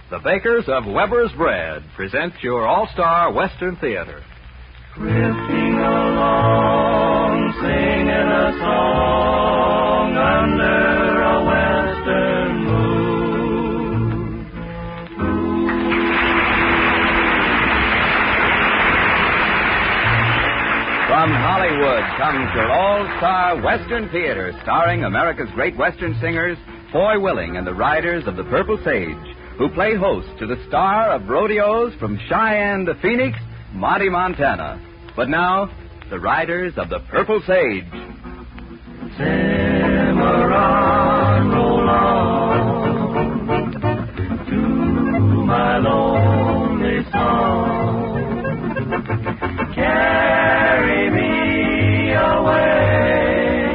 The bakers of Weber's Bread present your all-star Western Theater. Drifting along, singing a song under a western moon. From Hollywood comes your all-star Western Theater, starring America's great Western singers, Foy Willing and the Riders of the Purple Sage, who play host to the star of rodeos from Cheyenne to Phoenix, Monty Montana. But now, the Riders of the Purple Sage. Cimarron, roll on to my lonely song. Carry me away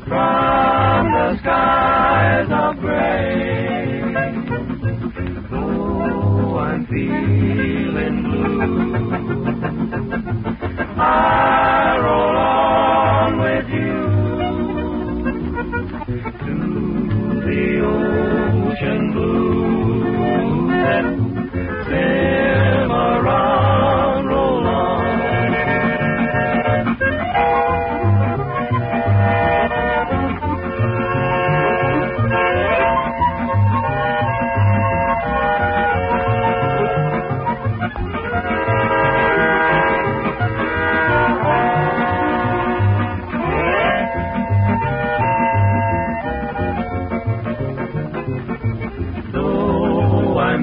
from the skies of gray. Oh, I'm feeling blue. I roll on with you to the ocean blue and Cimarron, roll on.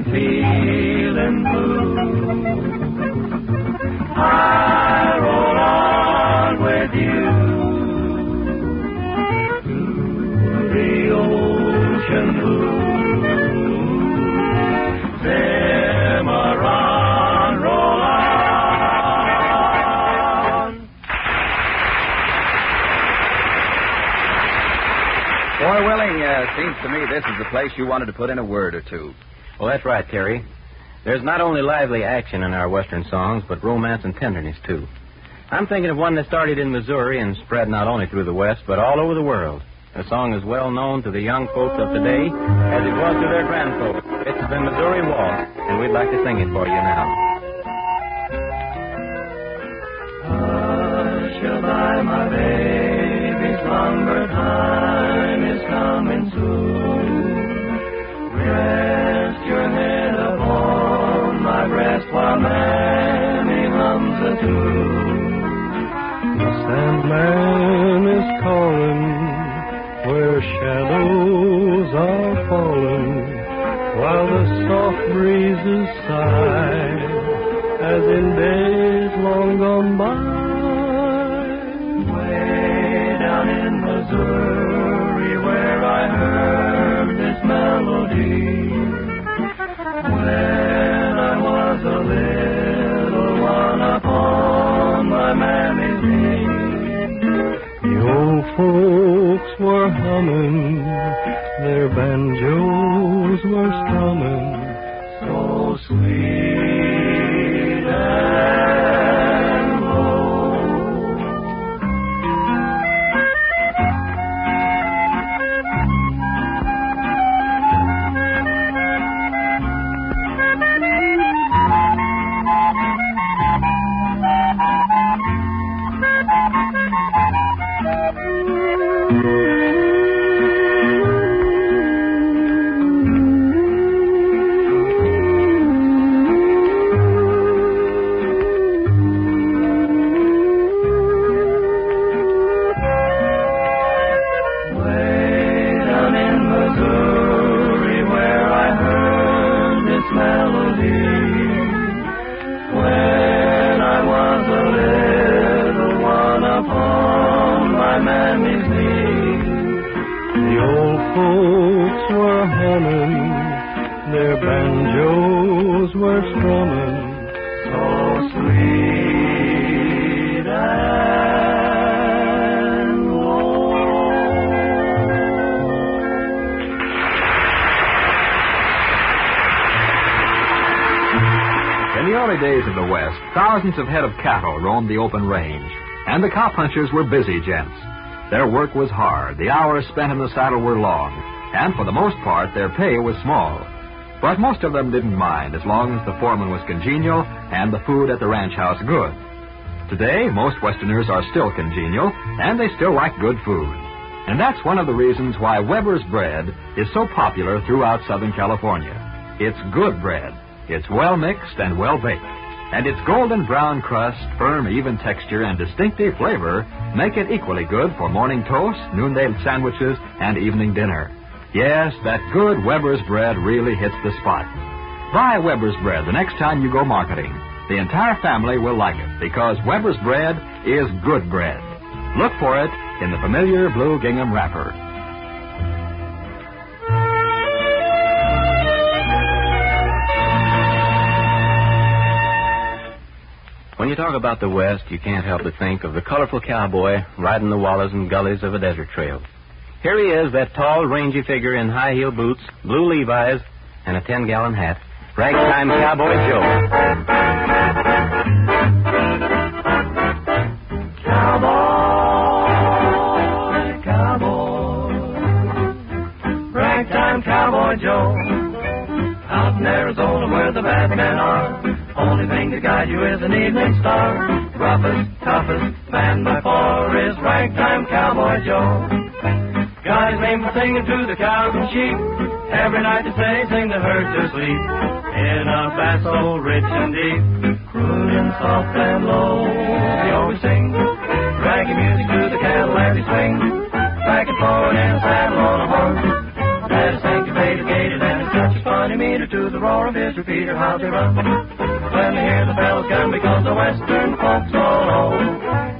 Feeling blue, I roll on with you to the ocean blue. Cimarron, roll on. Foy Willing, seems to me this is the place you wanted to put in a word or two. Well, that's right, Terry. There's not only lively action in our Western songs, but romance and tenderness, too. I'm thinking of one that started in Missouri and spread not only through the West, but all over the world. The song is well known to the young folks of today as it was to their grandfolks. It's the Missouri Waltz, and we'd like to sing it for you now. Hush-a-bye, my baby, slumber time is coming soon. Rest your head upon my breast while Mammy hums a tune. The Sandman is calling where shadows are falling, while the soft breezes sigh as in days long gone by. Way down in Missouri where I heard this melody, when I was a little one upon my mammy's knee. The old folks were humming, their banjos were strumming, so sweet and low. Their banjos were strumming, so sweet and low. In the early days of the West, thousands of head of cattle roamed the open range, and the cowpunchers were busy gents. Their work was hard, the hours spent in the saddle were long, and for the most part, their pay was small. But most of them didn't mind as long as the foreman was congenial and the food at the ranch house good. Today, most Westerners are still congenial, and they still like good food. And that's one of the reasons why Weber's bread is so popular throughout Southern California. It's good bread. It's well mixed and well baked. And its golden brown crust, firm, even texture, and distinctive flavor make it equally good for morning toast, noonday sandwiches, and evening dinner. Yes, that good Weber's bread really hits the spot. Buy Weber's bread the next time you go marketing. The entire family will like it because Weber's bread is good bread. Look for it in the familiar blue gingham wrapper. When you talk about the West, you can't help but think of the colorful cowboy riding the wallows and gullies of a desert trail. Here he is, that tall, rangy figure in high-heel boots, blue Levi's, and a 10-gallon hat. Ragtime Cowboy Joe. Cowboy, cowboy, ragtime Cowboy Joe. Out in Arizona where the bad men are, only thing to guide you is an evening star. Roughest, toughest man by far is Ragtime Cowboy Joe. Got his name for singing to the cows and sheep. Every night they say, sing the herd to sleep. In a bass so rich and deep, crooning soft and low. He always sings raggy music to the cattle as he swings, back and forward in a saddle on a horse. That is syncopated, gated, and it's such a funny meter to the roar of his repeater. How they run when they hear the bells gun, because the Western folks all know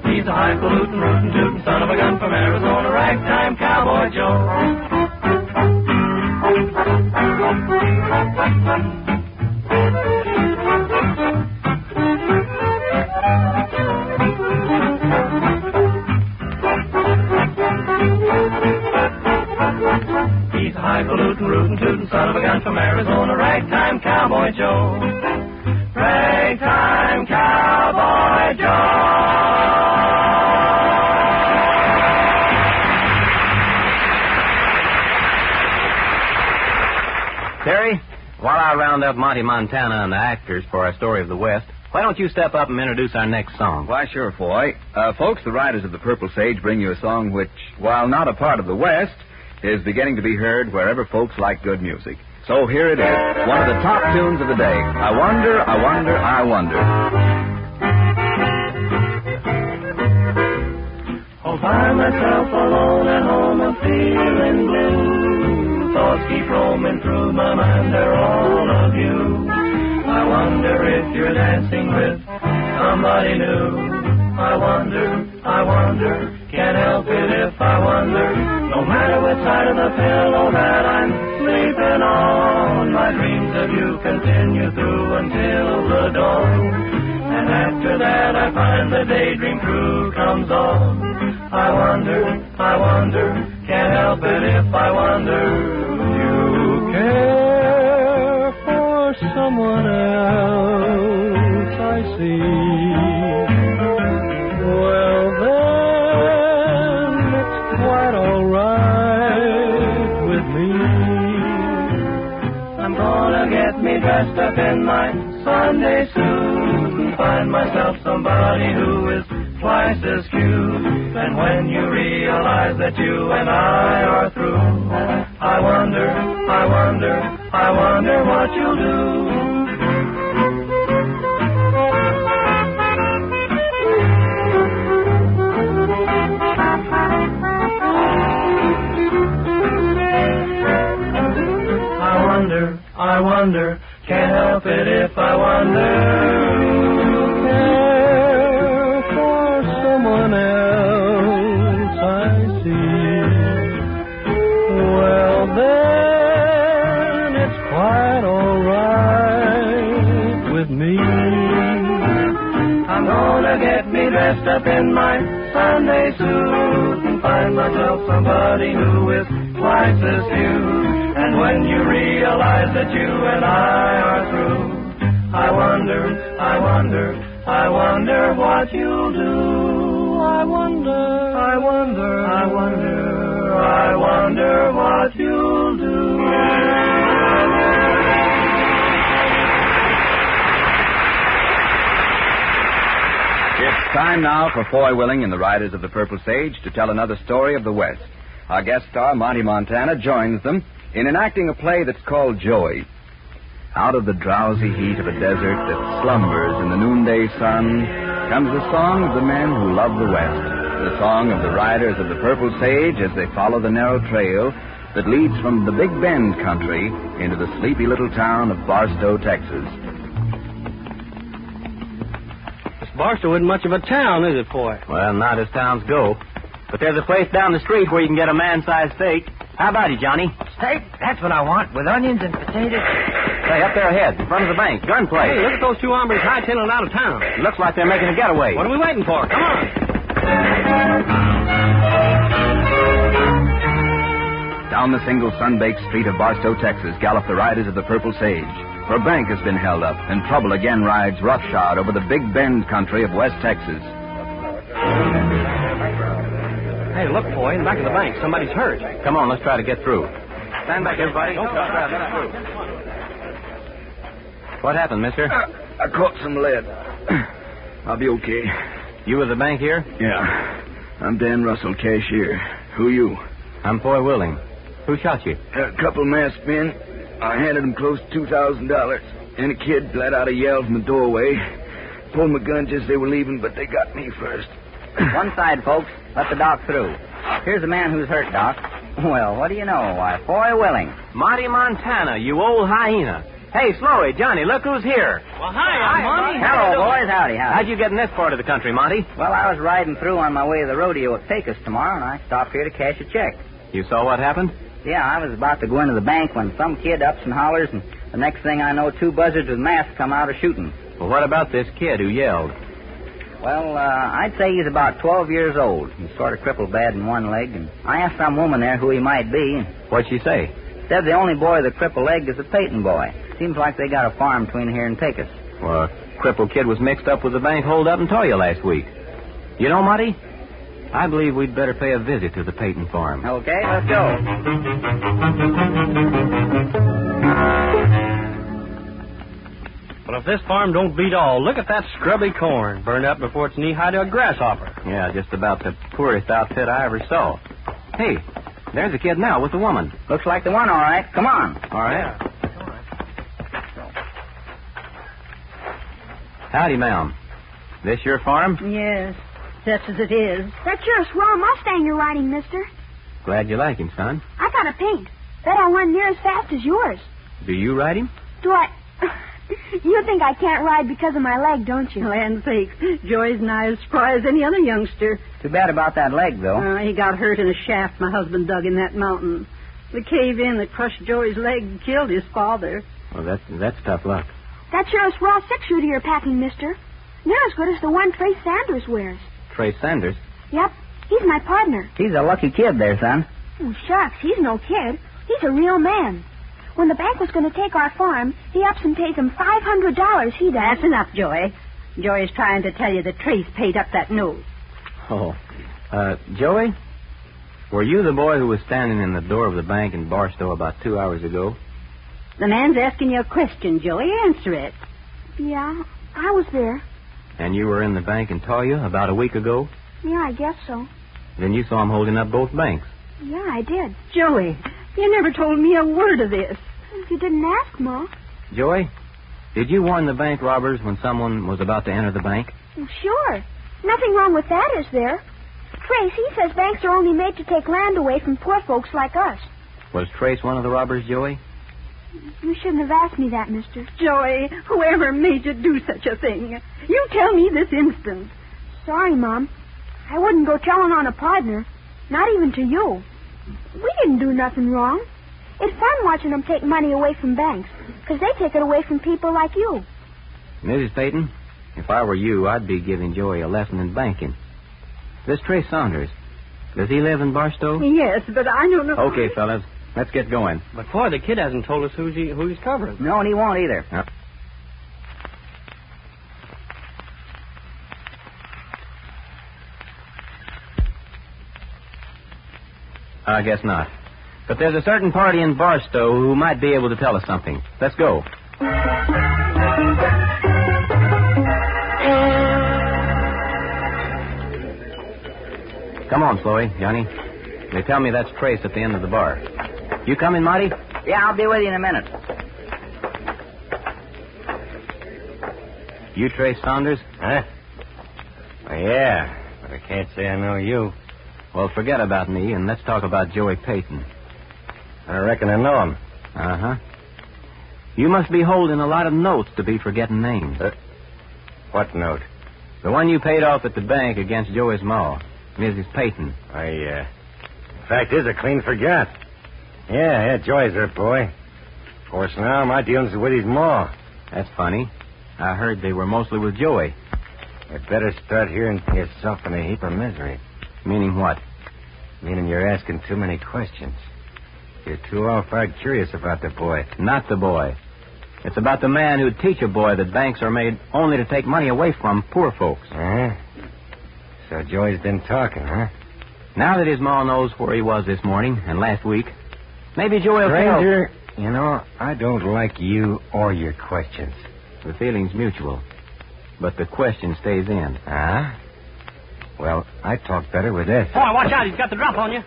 he's a highfalutin, rootin', tootin' son of a gun from Arizona, Ragtime Cowboy Joe. He's a highfalutin, rootin', tootin' son of a gun from Arizona, Ragtime Cowboy Joe. Ragtime Cowboy Joe. Terry, while I round up Monty Montana and the actors for our story of the West, why don't you step up and introduce our next song? Why, sure, Foy. Folks, the Riders of the Purple Sage bring you a song which, while not a part of the West, is beginning to be heard wherever folks like good music. So here it is, one of the top tunes of the day. I wonder, I wonder, I wonder. Oh, find myself alone at home, I'm feeling blue. Thoughts keep roaming through my mind, they're all of you. I wonder if you're dancing with somebody new. I wonder, can't help it if I wonder. No matter what side of the pillow that I'm sleeping on, my dreams of you continue through until the dawn. And after that I find the daydream crew comes on. I wonder, can't help it if I wonder. You care for someone else, I see. Well, then it's quite all right with me. I'm gonna get me dressed up in my Sunday suit and find myself somebody who is twice as cute. And when you realize that you and I are through, I wonder what you'll do. I wonder, can't help it if I wonder. Care for someone else, I see. Well, then it's quite all right with me. I'm gonna get me dressed up in my Sunday suit and find myself somebody who is twice as cute. And when you realize that you and I are through, I wonder what you'll do. I wonder what you'll do. time now for Foy Willing and the Riders of the Purple Sage to tell another story of the West. Our guest star, Monty Montana, joins them in enacting a play that's called Joey. Out of the drowsy heat of a desert that slumbers in the noonday sun comes the song of the men who love the West, the song of the Riders of the Purple Sage as they follow the narrow trail that leads from the Big Bend country into the sleepy little town of Barstow, Texas. This Barstow isn't much of a town, is it, Foy? Well, not as towns go. But there's a place down the street where you can get a man-sized steak. How about it, Johnny? Steak? That's what I want, with onions and potatoes. Hey, up there ahead, in front of the bank. Gunplay. Hey, look at those two hombres hightailing out of town. It looks like they're making a getaway. What are we waiting for? Come on. Down the single sun-baked street of Barstow, Texas, gallop the Riders of the Purple Sage. For a bank has been held up, and trouble again rides roughshod over the Big Bend country of West Texas. Hey, look, Foy, in the back of the bank, somebody's hurt. Come on, let's try to get through. Stand back, everybody. Don't Let's try to get through. What happened, mister? I caught some lead. I'll be okay. You with the bank here? Yeah. I'm Dan Russell, cashier. Who you? I'm Foy Willing. Who shot you? A couple of masked men. I handed them close to $2,000. And a kid let out a yell from the doorway. Pulled my gun just as they were leaving, but they got me first. One side, folks. Let the doc through. Here's a man who's hurt, Doc. Well, what do you know? Why, Foy Willing. Monty Montana, you old hyena. Hey, Slowy, Johnny, look who's here. Well, hi, Monty. Hello, boys. Howdy. How'd you get in this part of the country, Monty? Well, I was riding through on my way to the rodeo at Pecos tomorrow, and I stopped here to cash a check. You saw what happened? Yeah, I was about to go into the bank when some kid ups and hollers, and the next thing I know, two buzzards with masks come out shooting. Well, what about this kid who yelled? Well, I'd say he's about 12 years old. He's sort of crippled bad in one leg, and I asked some woman there who he might be, and What'd she say? said the only boy with a crippled leg is a Peyton boy. Seems like they got a farm between here and Pecos. Well, a crippled kid was mixed up with the bank holdup in Toya last week. You know, Monty, I believe we'd better pay a visit to the Peyton farm. Okay, let's go. Well, if this farm don't beat all, look at that scrubby corn burned up before it's knee-high to a grasshopper. Yeah, just about the poorest outfit I ever saw. Hey, there's a kid now with the woman. Looks like the one, all right. Come on. All right. Howdy, ma'am. This your farm? Yes, such as it is. That's your swell Mustang you're riding, mister. Glad you like him, son. I got a paint. Bet I run near as fast as yours. Do you ride him? Do I... You think I can't ride because of my leg, don't you? Land sakes, Joey's nigh as spry as any other youngster. Too bad about that leg, though. He got hurt in a shaft my husband dug in that mountain. The cave-in that crushed Joey's leg killed his father. Well, that's tough luck. That's your swell six-shooter you're packing, mister. Near as good as the one Trace Sanders wears. Trace Sanders? Yep, he's my partner. He's a lucky kid there, son. Oh, shucks, he's no kid. He's a real man. When the bank was going to take our farm, he ups and pays him $500, he does. That's enough, Joey. Joey's trying to tell you that Trace paid up that note. Oh. Joey, were you the boy who was standing in the door of the bank in Barstow about 2 hours ago? The man's asking you a question, Joey. Answer it. Yeah, I was there. And you were in the bank in Toya about a week ago? Yeah, I guess so. Then you saw him holding up both banks. Yeah, I did. Joey, you never told me a word of this. You didn't ask, Ma. Joey, did you warn the bank robbers when someone was about to enter the bank? Well, sure. Nothing wrong with that, is there? Trace, he says banks are only made to take land away from poor folks like us. Was Trace one of the robbers, Joey? You shouldn't have asked me that, mister. Joey, whoever made you do such a thing? You tell me this instant. Sorry, Mom. I wouldn't go telling on a partner. Not even to you. We didn't do nothing wrong. It's fun watching them take money away from banks, because they take it away from people like you. Mrs. Peyton, if I were you, I'd be giving Joey a lesson in banking. This Trace Saunders, does he live in Barstow? Yes, but I don't know. Okay, fellas, let's get going. But, boy, the kid hasn't told us who he's covering. No, and he won't either. I guess not. But there's a certain party in Barstow who might be able to tell us something. Let's go. on, Chloe, Johnny. They tell me that's Trace at the end of the bar. You coming, Marty? Yeah, I'll be with you in a minute. You Trace Saunders? Huh? Well, yeah, but I can't say I know you. Well, forget about me, and let's talk about Joey Payton. I reckon I know him. Uh-huh. You must be holding a lot of notes to be forgetting names. What note? The one you paid off at the bank against Joey's ma, Mrs. Payton. Fact is, I clean forgot. Yeah, Joey's her boy. Of course, now my dealings are with his ma. That's funny. I heard they were mostly with Joey. You'd better start hearing yourself in a heap of misery. Meaning what? Meaning you're asking too many questions. You're too all-fired curious about the boy. Not the boy. It's about the man who'd teach a boy that banks are made only to take money away from poor folks. Huh? So Joey's been talking, huh? Now that his ma knows where he was this morning and last week, maybe Joey will tell. Stranger, you know, I don't like you or your questions. The feeling's mutual, but the question stays in. Huh? Well, I talk better with this. Boy, watch out. He's got the drop on you.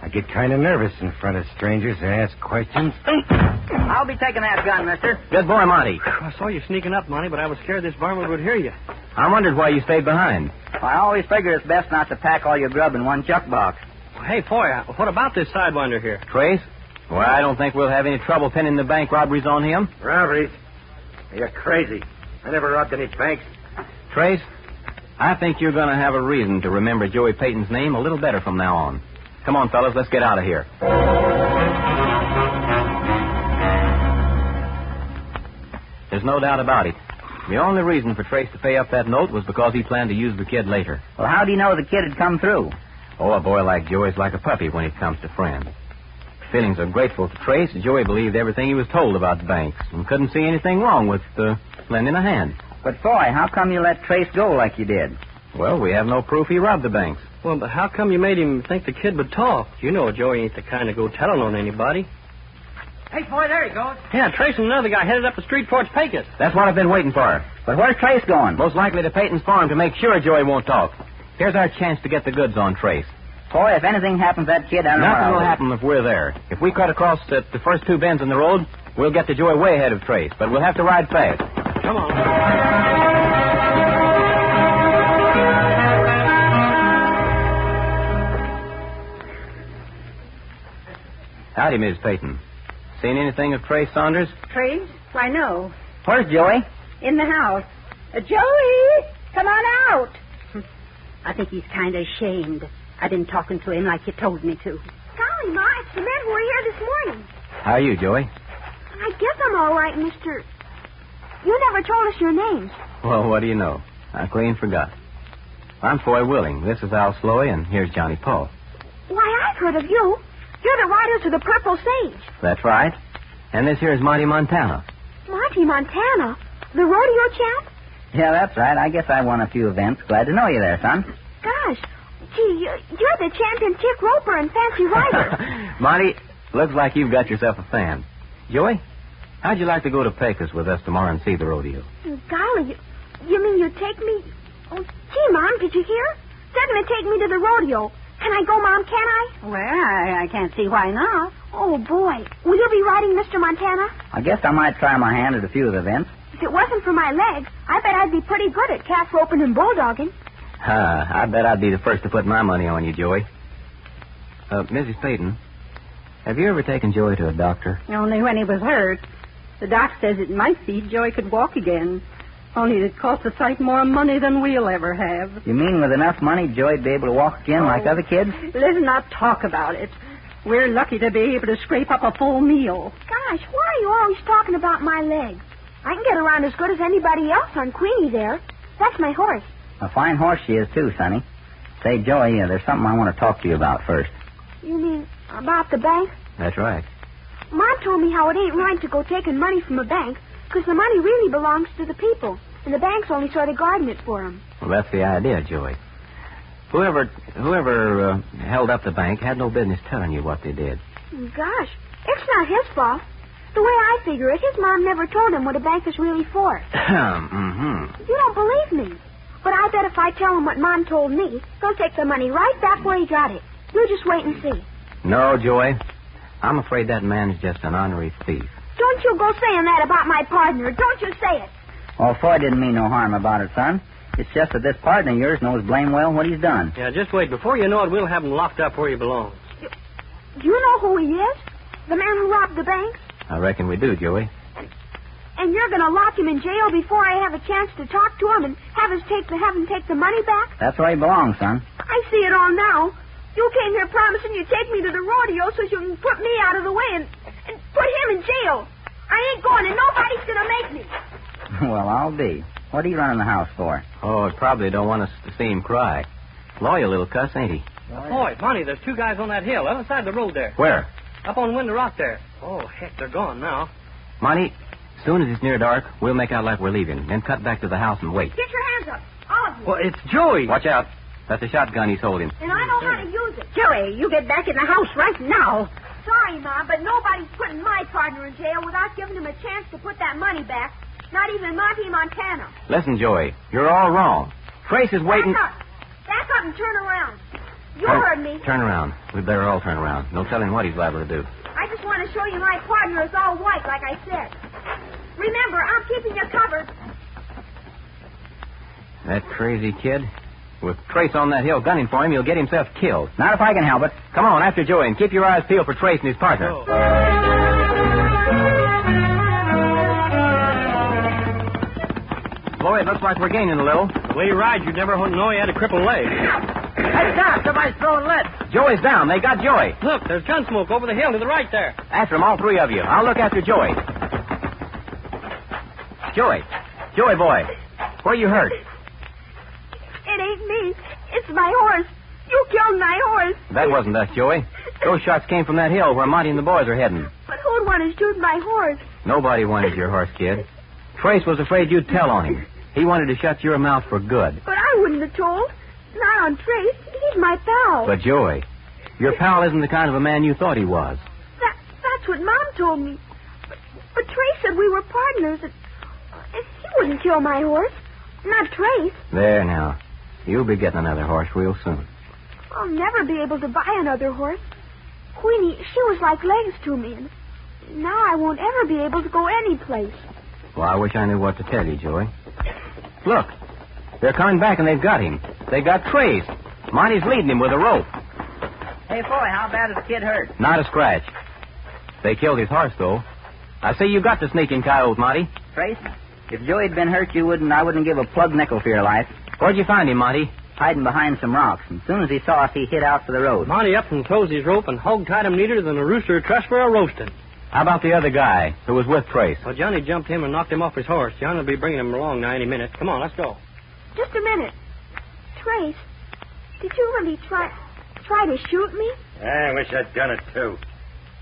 I get kind of nervous in front of strangers and ask questions. I'll be taking that gun, mister. Good boy, Monty. I saw you sneaking up, Monty, but I was scared this varmint would hear you. I wondered why you stayed behind. I always figure it's best not to pack all your grub in one chuck box. Hey, boy, what about this sidewinder here? Trace? Well, I don't think we'll have any trouble pinning the bank robberies on him. Robberies? You're crazy. I never robbed any banks. Trace, I think you're going to have a reason to remember Joey Payton's name a little better from now on. Come on, fellas, let's get out of here. There's no doubt about it. The only reason for Trace to pay up that note was because he planned to use the kid later. Well, how do you know the kid had come through? Oh, a boy like Joey's like a puppy when it comes to friends. Feelings are grateful to Trace. Joey believed everything he was told about the banks and couldn't see anything wrong with lending a hand. But, boy, how come you let Trace go like you did? Well, we have no proof he robbed the banks. Well, but how come you made him think the kid would talk? You know Joey ain't the kind to go telling on anybody. Hey, boy, there he goes. Yeah, Trace and another guy headed up the street towards Pecos. That's what I've been waiting for. But where's Trace going? Most likely to Payton's farm to make sure Joey won't talk. Here's our chance to get the goods on Trace. Boy, if anything happens to that kid, I don't know. Nothing will happen if we're there. If we cut across the first two bends in the road, we'll get to Joey way ahead of Trace. But we'll have to ride fast. Come on. Howdy, Miss Payton. Seen anything of Trace Saunders? Trace? Why, no. Where's Joey? In the house. Joey! Come on out! I think he's kind of ashamed. I've been talking to him like you told me to. Golly, Ma, it's the men who were here this morning. How are you, Joey? I guess I'm all right, mister. You never told us your names. Well, what do you know? I clean forgot. I'm Foy Willing. This is Al Sloey, and here's Johnny Paul. Why, I've heard of you. You're the riders of the Purple Sage. That's right. And this here is Monty Montana. Monty Montana? The rodeo chap? Yeah, that's right. I guess I won a few events. Glad to know you there, son. Gosh, gee, you're the champion tick roper and fancy rider. Monty, looks like you've got yourself a fan. Joey, how'd you like to go to Pecos with us tomorrow and see the rodeo? Golly, you mean you'd take me? Oh, gee, Mom, did you hear? They're going to take me to the rodeo. Can I go, Mom, can I? Well, I can't see why not. Oh, boy. Will you be riding, Mr. Montana? I guess I might try my hand at a few of the events. If it wasn't for my leg, I bet I'd be pretty good at calf roping and bulldogging. I bet I'd be the first to put my money on you, Joey. Mrs. Payton, have you ever taken Joey to a doctor? Only when he was hurt. The doc says it might be Joey could walk again. Only it costs a sight more money than we'll ever have. You mean with enough money, Joey'd be able to walk again like other kids? Let's not talk about it. We're lucky to be able to scrape up a full meal. Gosh, why are you always talking about my legs? I can get around as good as anybody else on Queenie there. That's my horse. A fine horse she is, too, Sonny. Say, Joey, there's something I want to talk to you about first. You mean about the bank? That's right. Mom told me how it ain't right to go taking money from a bank because the money really belongs to the people, and the bank's only sort of guarding it for them. Well, that's the idea, Joey. Whoever held up the bank had no business telling you what they did. Gosh, it's not his fault. The way I figure it, his mom never told him what a bank is really for. Mm-hmm. You don't believe me? But I bet if I tell him what Mom told me, he'll take the money right back where he got it. You just wait and see. No, Joey. I'm afraid that man is just an ornery thief. Don't you go saying that about my partner. Don't you say it. Well, Foy didn't mean no harm about it, son. It's just that this partner of yours knows blame well what he's done. Yeah, just wait. Before you know it, we'll have him locked up where he belongs. Do you know who he is? The man who robbed the banks? I reckon we do, Joey. And you're going to lock him in jail before I have a chance to talk to him and have him take the money back? That's where he belongs, son. I see it all now. You came here promising you'd take me to the rodeo so you can put me out of the way and put him in jail. I ain't going, and nobody's going to make me. Well, I'll be. What are you running the house for? Oh, he probably don't want us to see him cry. Loyal little cuss, ain't he? Boy, Monty, there's two guys on that hill, other side of the road there. Where? Up on Window Rock there. Oh, heck, they're gone now. Monty, as soon as it's near dark, we'll make out like we're leaving, then cut back to the house and wait. Get your hands up, all of you. Well, it's Joey. Watch out. That's a shotgun he's holding. And I know how to use it. Joey, you get back in the house right now. Sorry, Mom, but nobody's putting my partner in jail without giving him a chance to put that money back. Not even Monty Montana. Listen, Joey, you're all wrong. Trace is waiting. Back up and turn around. You heard me. Turn around. We'd better all turn around. No telling what he's liable to do. I just want to show you my partner is all white, like I said. Remember, I'm keeping you covered. That crazy kid. With Trace on that hill gunning for him, he'll get himself killed. Not if I can help it. Come on, after Joey, and keep your eyes peeled for Trace and his partner. Oh. Boy, it looks like we're gaining a little. The way he rides, you'd never know he had a crippled leg. Hey, stop! Somebody's throwing lead. Joey's down. They got Joey. Look, there's gun smoke over the hill to the right there. After them, all three of you. I'll look after Joey. Joey boy, where you hurt? It ain't me. It's my horse. You killed my horse. That wasn't us, Joey. Those shots came from that hill where Monty and the boys are heading. But who'd want to shoot my horse? Nobody wanted your horse, kid. Trace was afraid you'd tell on him. He wanted to shut your mouth for good. But I wouldn't have told. Not on Trace. He's my pal. But, Joey, your pal isn't the kind of a man you thought he was. That's what Mom told me. But Trace said we were partners, and he wouldn't kill my horse. Not Trace. There now. You'll be getting another horse real soon. I'll never be able to buy another horse. Queenie, she was like legs to me, and now I won't ever be able to go any place. Well, I wish I knew what to tell you, Joey. Look, they're coming back and they've got him. They got Trace. Monty's leading him with a rope. Hey, Foy, how bad is the kid hurt? Not a scratch. They killed his horse, though. I say you got the sneaking coyote, Monty. Trace, if Joey'd been hurt, I wouldn't give a plug nickel for your life. Where'd you find him, Monty? Hiding behind some rocks. And as soon as he saw us, he hit out for the road. Monty up and closed his rope and hog-tied him neater than a rooster truss for a roasting. How about the other guy who was with Trace? Well, Johnny jumped him and knocked him off his horse. John will be bringing him along now any minute. Come on, let's go. Just a minute. Trace, did you really try to shoot me? I wish I'd done it, too.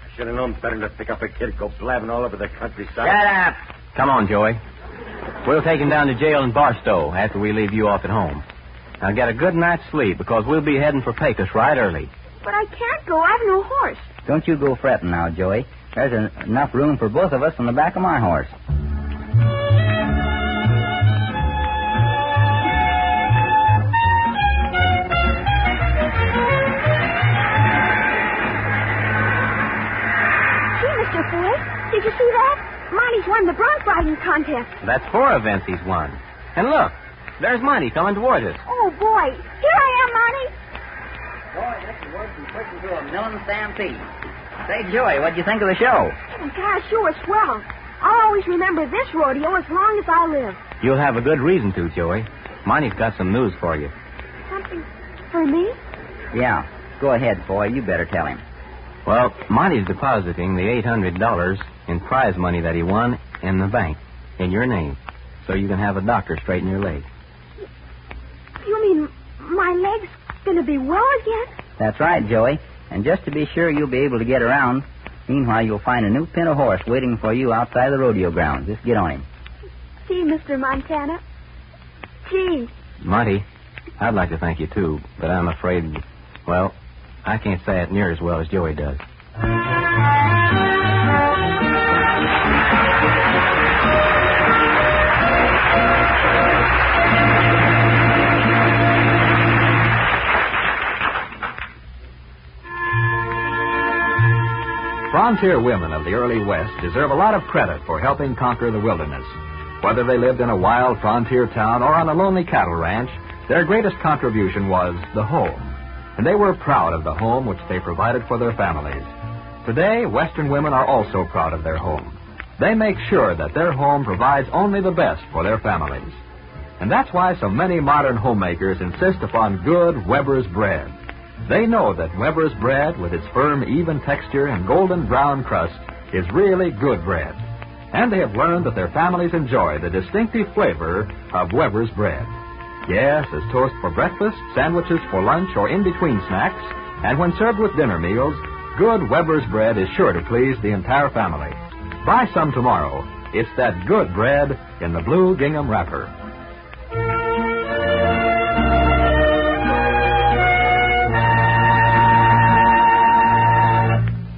I should have known better than to pick up a kid and go blabbing all over the countryside. Shut up. Come on, Joey. We'll take him down to jail in Barstow after we leave you off at home. Now get a good night's sleep, because we'll be heading for Pecos right early. But I can't go. I have no horse. Don't you go fretting now, Joey. There's enough room for both of us on the back of my horse. Gee, Mr. Foy, did you see that? Monty's won the bronc riding contest. That's 4 events he's won. And look, there's Monty coming towards us. Oh, boy. Here I am, Monty. Boy, that's the word from pushing to a milling stampede. Say, Joey, what'd you think of the show? Oh, gosh, you were swell. I'll always remember this rodeo as long as I live. You'll have a good reason to, Joey. Monty's got some news for you. Something for me? Yeah. Go ahead, Foy. You better tell him. Well, Monty's depositing the $800 in prize money that he won in the bank in your name, so you can have a doctor straighten your leg. You mean my leg's going to be well again? That's right, Joey. And just to be sure you'll be able to get around, meanwhile, you'll find a new pinto horse waiting for you outside the rodeo grounds. Just get on him. Gee, Mr. Montana. Gee. Monty, I'd like to thank you, too, but I'm afraid, well, I can't say it near as well as Joey does. Frontier women of the early West deserve a lot of credit for helping conquer the wilderness. Whether they lived in a wild frontier town or on a lonely cattle ranch, their greatest contribution was the home. And they were proud of the home which they provided for their families. Today, Western women are also proud of their home. They make sure that their home provides only the best for their families. And that's why so many modern homemakers insist upon good Weber's bread. They know that Weber's bread, with its firm, even texture and golden brown crust, is really good bread. And they have learned that their families enjoy the distinctive flavor of Weber's bread. Yes, as toast for breakfast, sandwiches for lunch, or in-between snacks, and when served with dinner meals, good Weber's bread is sure to please the entire family. Buy some tomorrow. It's that good bread in the blue gingham wrapper.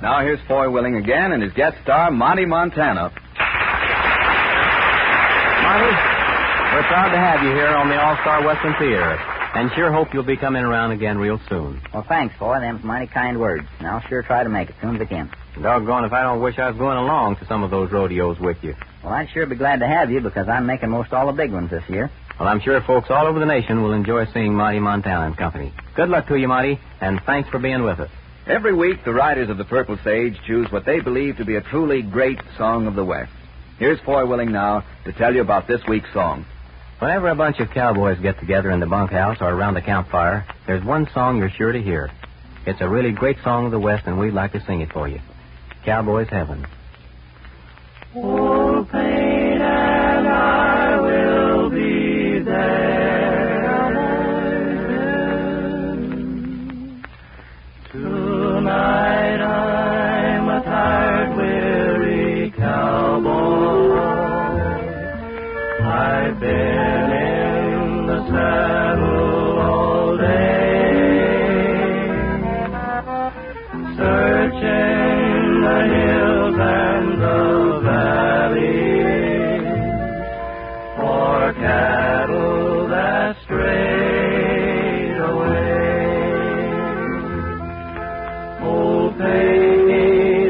Now here's Foy Willing again and his guest star, Monty Montana. Monty, we're proud to have you here on the All-Star Western Theater, and sure hope you'll be coming around again real soon. Well, thanks, Foy. Them's mighty kind words. And I'll sure try to make it soon as I can. Doggone if I don't wish I was going along to some of those rodeos with you. Well, I'd sure be glad to have you because I'm making most all the big ones this year. Well, I'm sure folks all over the nation will enjoy seeing Monty Montana and company. Good luck to you, Monty, and thanks for being with us. Every week, the writers of the Purple Sage choose what they believe to be a truly great song of the West. Here's Foy Willing now to tell you about this week's song. Whenever a bunch of cowboys get together in the bunkhouse or around the campfire, there's one song you're sure to hear. It's a really great song of the West, and we'd like to sing it for you. Cowboy's Heaven. Old Pain and I will be there. Tonight I'm a tired, weary cowboy. I've been in the saddle all day, searching the hills and the valleys for cattle that strayed away. Old Pain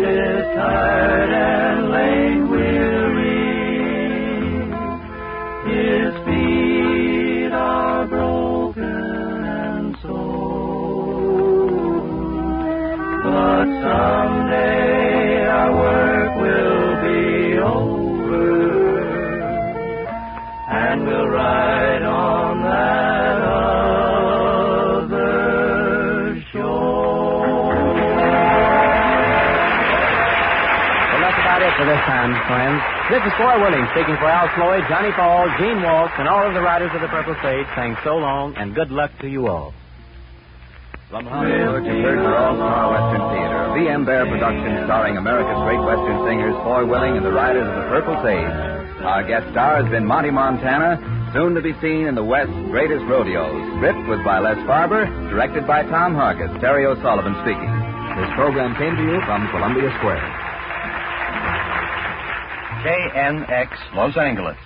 is tired and late weary. His feet are broken and sore. But someday our work will be over, and we'll ride on that other shore. Well, that's about it for this time, friends. This is Foy Willing speaking for Al Floyd, Johnny Paul, Gene Walsh, and all of the writers of the Purple Sage saying so long and good luck to you all. From Hollywood, you heard your All-Star Western Theater, a V.M. Bear production starring America's great Western singers Foy Willing and the writers of the Purple Sage. Our guest star has been Monty Montana, soon to be seen in the West's greatest rodeos. Script was by Les Farber, directed by Tom Harkis. Terry O'Sullivan speaking. This program came to you from Columbia Square. KNX Los Angeles.